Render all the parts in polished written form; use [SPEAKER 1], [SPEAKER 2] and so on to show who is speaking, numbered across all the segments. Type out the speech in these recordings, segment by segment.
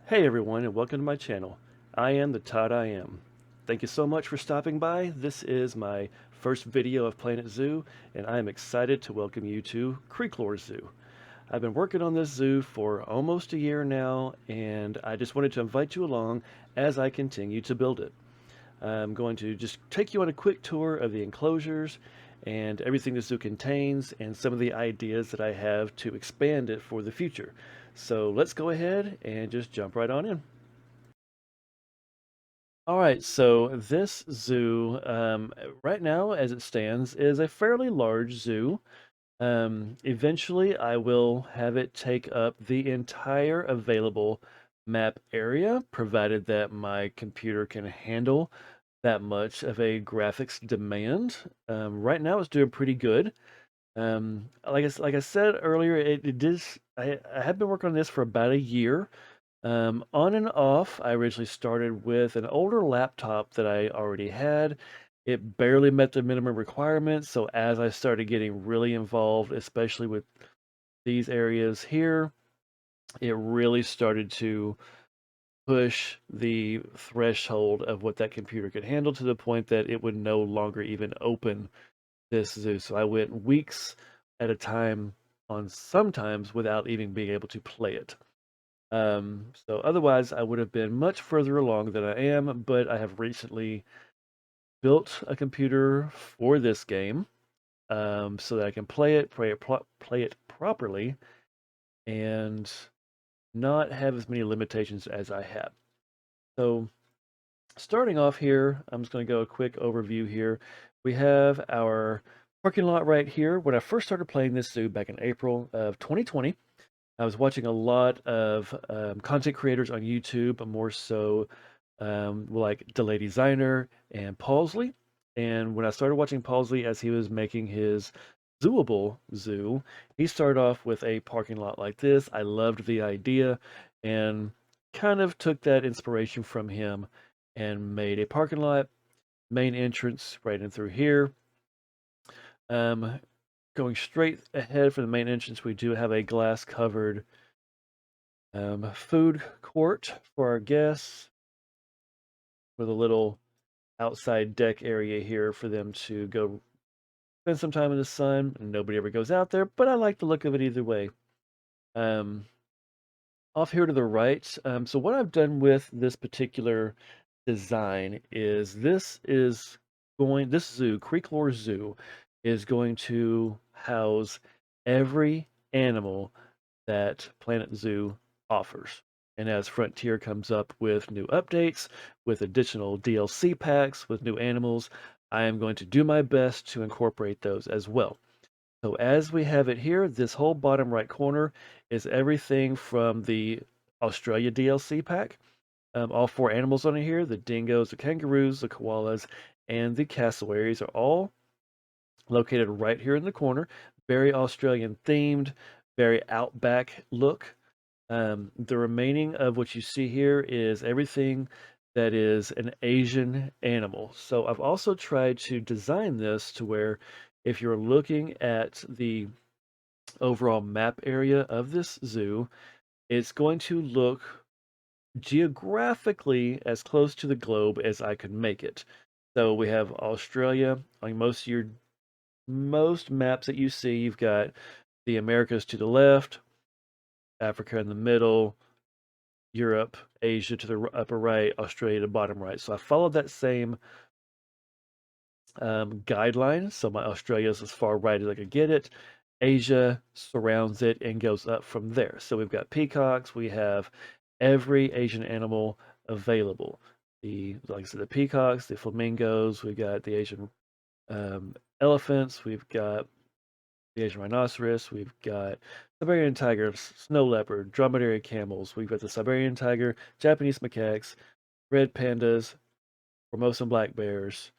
[SPEAKER 1] Hey everyone, and welcome to my channel. I am the Todd I Am. Thank you so much for stopping by. This is my first video of Planet Zoo, and I am excited to welcome you to Creeklore Zoo. I've been working on this zoo for almost a year now, and I just wanted to invite you along as I continue to build it. I'm going to just take you on a quick tour of the enclosures and everything the zoo contains and some of the ideas that I have to expand it for the future. So let's go ahead and just jump right on in. All right, so this zoo, right now, as it stands, is a fairly large zoo. Eventually, I will have it take up the entire available map area, provided that my computer can handle that much of a graphics demand. Right now, it's doing pretty good. Like I said earlier, it is. I have been working on this for about a year. On and off, I originally started with an older laptop that I already had. It barely met the minimum requirements, so as I started getting really involved, especially with these areas here, it really started to push the threshold of what that computer could handle to the point that it would no longer even open this zoo. So I went weeks at a time on sometimes without even being able to play it. So otherwise, I would have been much further along than I am, but I have recently built a computer for this game, so that I can play it properly, and not have as many limitations as I have. So starting off here, I'm just going to go a quick overview here. We have our parking lot right here. When I first started playing this zoo back in April of 2020, I was watching a lot of content creators on YouTube, but more so like Delay Designer and Paulsley. And when I started watching Paulsley as he was making his Zooable Zoo, he started off with a parking lot like this. I loved the idea and kind of took that inspiration from him and made a parking lot, main entrance right in through here. Um, Going straight ahead for the main entrance, we do have a glass covered food court for our guests with a little outside deck area here for them to go spend some time in the sun. Nobody ever goes out there, but I like the look of it either way. Um, Off here to the right, so what I've done with this particular design is this zoo, Creeklore Zoo, is going to house every animal that Planet Zoo offers. And as Frontier comes up with new updates, with additional DLC packs, with new animals, I am going to do my best to incorporate those as well. So as we have it here, this whole bottom right corner is everything from the Australia DLC pack. All four animals on here, the dingoes, the kangaroos, the koalas, and the cassowaries are all located right here in the corner. Very Australian themed, very outback look. The remaining of what you see here is everything that is an Asian animal. So I've also tried to design this to where if you're looking at the overall map area of this zoo, it's going to look geographically as close to the globe as I could make it. So we have Australia, like most maps that you see, you've got the Americas to the left, Africa in the middle, Europe, Asia to the upper right, Australia to bottom right. So I followed that same guideline. So my Australia is as far right as I could get it. Asia surrounds it and goes up from there. So we've got peacocks. We have every Asian animal available. Like I said, the peacocks, the flamingos. We've got the Asian elephants. We've got the Asian rhinoceros. We've got Siberian tiger, snow leopard, dromedary camels. We've got the Siberian tiger, Japanese macaques, red pandas, Formosan black bears.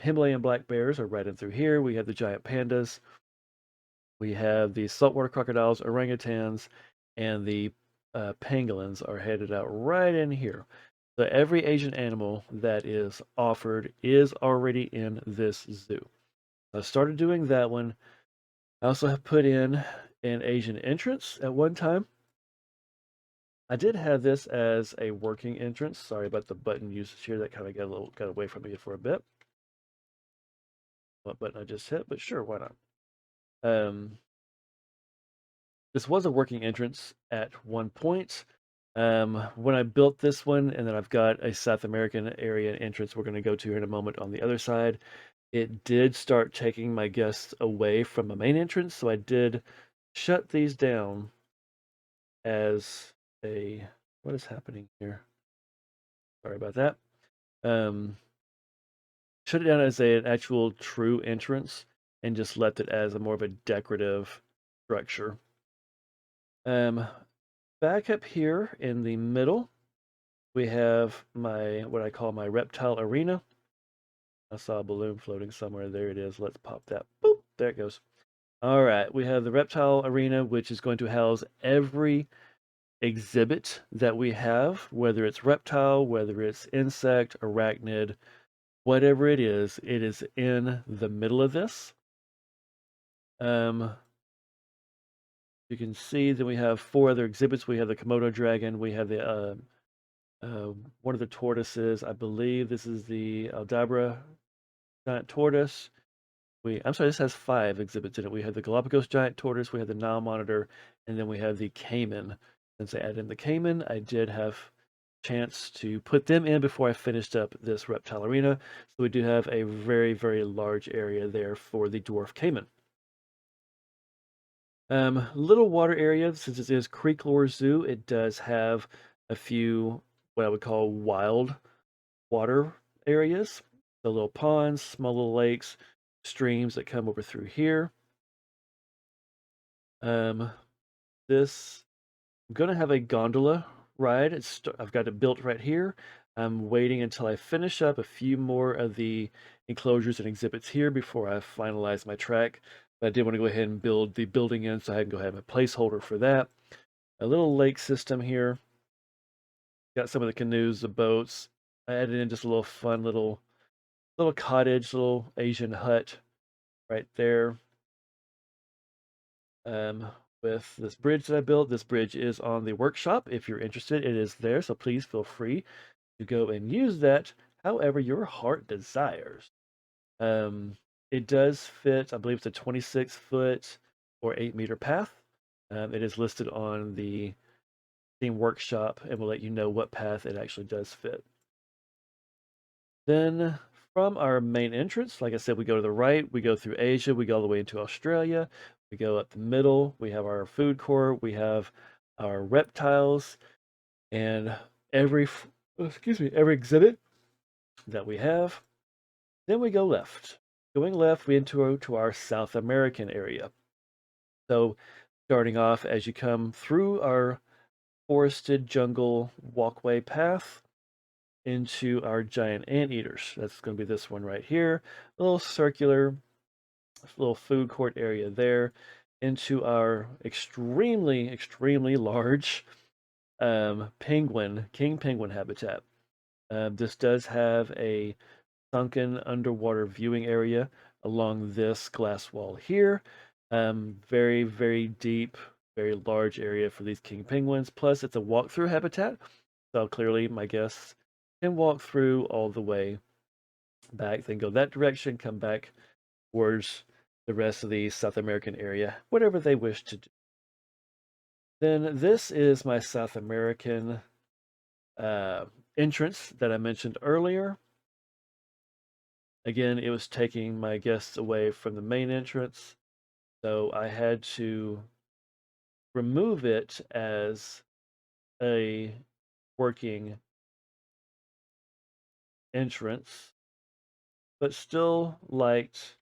[SPEAKER 1] Himalayan black bears are right in through here. We have the giant pandas. We have the saltwater crocodiles, orangutans, and the pangolins are headed out right in here. So every Asian animal that is offered is already in this zoo. I started doing that one. I also have put in an Asian entrance at one time. I did have this as a working entrance. Sorry about the button usage here. That kind of got away from me for a bit. What button I just hit, but sure, why not? Um, this was a working entrance at one point. When I built this one, and then I've got a South American area entrance we're going to go to here in a moment on the other side. It did start taking my guests away from the main entrance, so I did shut these down as a what is happening here? Sorry about that. Um, Shut it down as an actual true entrance and just left it as a more of a decorative structure. Um, Back up here in the middle, we have my what I call my reptile arena. I saw a balloon floating somewhere. There it is. Let's pop that. Boop. There it goes. All right. We have the reptile arena, which is going to house every exhibit that we have, whether it's reptile, whether it's insect, arachnid, whatever it is in the middle of this. You can see that we have four other exhibits. We have the Komodo dragon. We have the one of the tortoises. I believe this is the Aldabra giant tortoise. I'm sorry, this has five exhibits in it. We have the Galapagos giant tortoise, we have the Nile monitor, and then we have the caiman. Since I added in the caiman, I did have chance to put them in before I finished up this reptile arena. So we do have a very, very large area there for the dwarf caiman. Little water area, since it is Creeklore Zoo, it does have a few what I would call wild water areas. The little ponds, small little lakes, streams that come over through here. Um, this I'm gonna have a gondola ride. I've got it built right here. I'm waiting until I finish up a few more of the enclosures and exhibits here before I finalize my track. But I did want to go ahead and build the building in, so I can go ahead and have a placeholder for that. A little lake system here. Got some of the canoes, the boats. I added in just a little fun little cottage, little Asian hut right there. Um, with this bridge that I built. This bridge is on the workshop. If you're interested, it is there. So please feel free to go and use that however your heart desires. Um, it does fit, I believe it's a 26-foot or 8-meter path. It is listed on the Steam Workshop and will let you know what path it actually does fit. Then from our main entrance, like I said, we go to the right, we go through Asia, we go all the way into Australia, we go up the middle, we have our food court, we have our reptiles, and every exhibit that we have. Then we go left. Going left, we enter to our South American area. So starting off as you come through our forested jungle walkway path, into our giant anteaters. That's going to be this one right here. A little circular, little food court area there. Into our extremely, extremely large king penguin habitat. This does have a sunken underwater viewing area along this glass wall here. Very, very deep, very large area for these king penguins. Plus, it's a walk-through habitat, so clearly my guests can walk through all the way back, then go that direction, come back towards the rest of the South American area, whatever they wish to do. Then this is my South American uh, entrance that I mentioned earlier. Again, it was taking my guests away from the main entrance, so I had to remove it as a working entrance, but still liked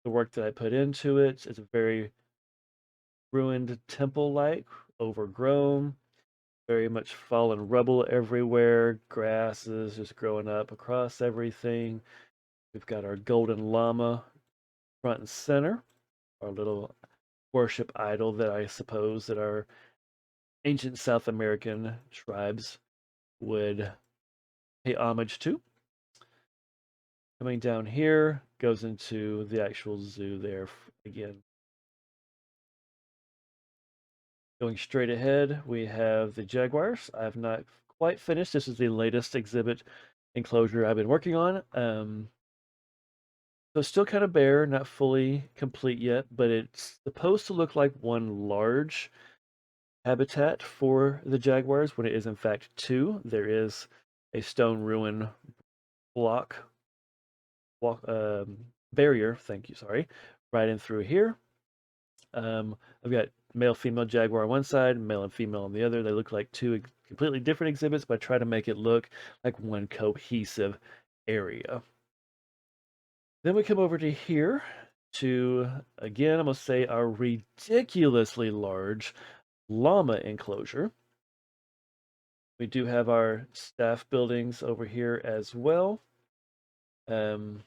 [SPEAKER 1] the work that I put into it. It's a very ruined temple-like, overgrown, very much fallen rubble everywhere. Grass is just growing up across everything. We've got our golden llama front and center, our little worship idol that I suppose that our ancient South American tribes would pay homage to. Coming down here goes into the actual zoo there again. Going straight ahead, we have the jaguars. I've not quite finished. This is the latest exhibit enclosure I've been working on. So it's still kind of bare, not fully complete yet, but it's supposed to look like one large habitat for the jaguars when it is in fact two. There is a stone ruin block walk barrier, thank you, sorry, right in through here. I've got male female jaguar on one side, male and female on the other. They look like two completely different exhibits, but I try to make it look like one cohesive area. Then we come over to here to, again, I'm going to say our ridiculously large llama enclosure. We do have our staff buildings over here as well. Um,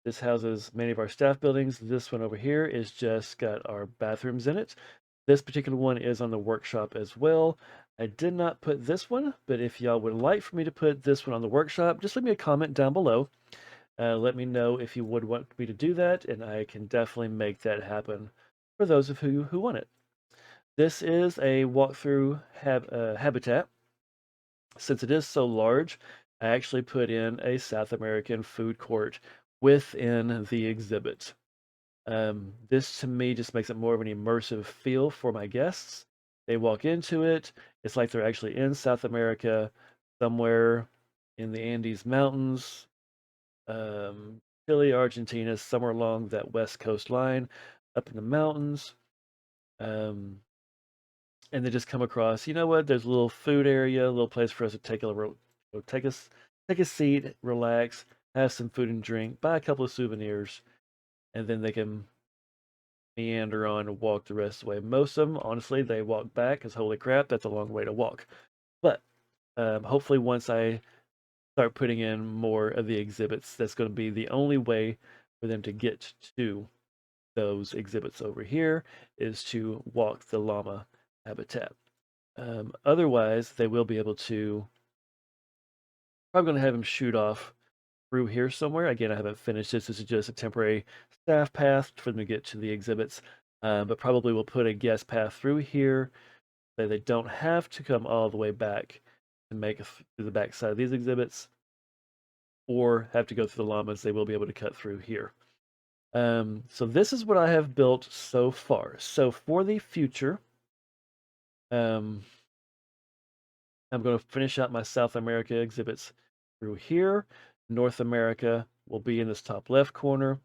[SPEAKER 1] this houses many of our staff buildings. This one over here is just got our bathrooms in it. This particular one is on the workshop as well. I did not put this one, but if y'all would like for me to put this one on the workshop, just leave me a comment down below. Let me know if you would want me to do that, and I can definitely make that happen for those of you who want it. This is a walkthrough habitat. Since it is so large, I actually put in a South American food court within the exhibit. This to me just makes it more of an immersive feel for my guests. They walk into it, it's like they're actually in South America, somewhere in the Andes Mountains, Chile, Argentina, somewhere along that west coast line, up in the mountains. And they just come across, you know what? There's a little food area, a little place for us to take a seat, relax, have some food and drink, buy a couple of souvenirs, and then they can meander on and walk the rest of the way. Most of them, honestly, they walk back because holy crap, that's a long way to walk. But hopefully, once I start putting in more of the exhibits, that's going to be the only way for them to get to those exhibits over here is to walk the llama habitat. Otherwise, they will be able to. Probably going to have them shoot off through here somewhere. Again, I haven't finished this. This is just a temporary staff path for them to get to the exhibits. But probably we'll put a guest path through here so they don't have to come all the way back and make it through the back side of these exhibits or have to go through the llamas. They will be able to cut through here. So this is what I have built so far. So for the future, um, I'm going to finish out my South America exhibits through here. North America will be in this top left corner.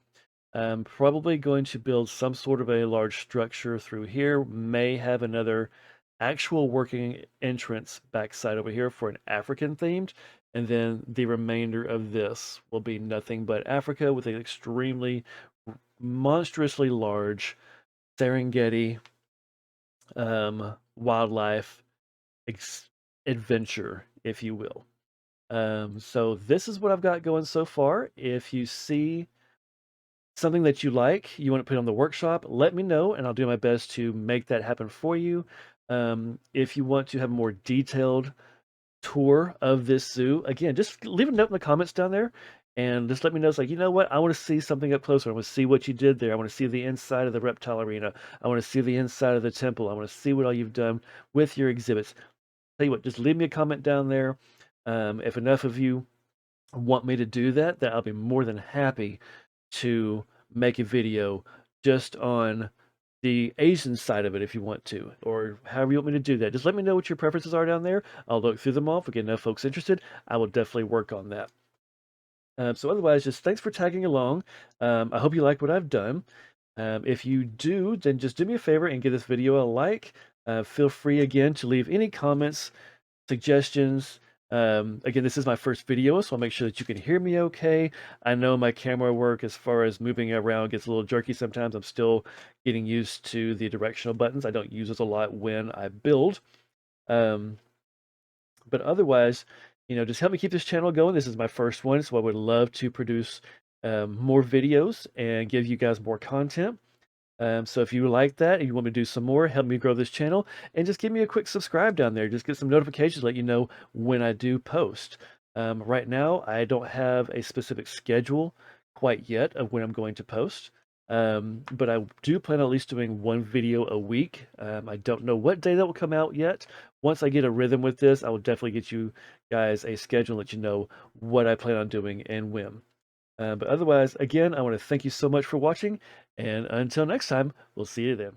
[SPEAKER 1] I'm probably going to build some sort of a large structure through here. May have another actual working entrance backside over here for an African themed. And then the remainder of this will be nothing but Africa with an extremely monstrously large Serengeti wildlife adventure, if you will. So this is what I've got going so far. If you see something that you like, you want to put on the workshop, let me know and I'll do my best to make that happen for you. If you want to have a more detailed tour of this zoo, again, just leave a note in the comments down there and just let me know. It's like, you know what? I want to see something up closer. I want to see what you did there. I want to see the inside of the reptile arena. I want to see the inside of the temple. I want to see what all you've done with your exhibits. Tell you what, just leave me a comment down there. If enough of you want me to do that, then I'll be more than happy to make a video just on the Asian side of it if you want to, or however you want me to do that. Just let me know what your preferences are down there. I'll look through them all. If we get enough folks interested, I will definitely work on that. So otherwise, just thanks for tagging along. I hope you like what I've done. If you do, then just do me a favor and give this video a like. Feel free again to leave any comments, suggestions. Again, this is my first video, so I'll make sure that you can hear me okay. I know my camera work as far as moving around gets a little jerky sometimes. I'm still getting used to the directional buttons. I don't use those a lot when I build. But otherwise, just help me keep this channel going. This is my first one, so I would love to produce more videos and give you guys more content. So if you like that and you want me to do some more, help me grow this channel, and just give me a quick subscribe down there. Just get some notifications, let you know when I do post. Right now, I don't have a specific schedule quite yet of when I'm going to post. But I do plan on at least doing one video a week. I don't know what day that will come out yet. Once I get a rhythm with this, I will definitely get you guys a schedule and let you know what I plan on doing and when. But otherwise, again, I want to thank you so much for watching, and until next time, we'll see you then.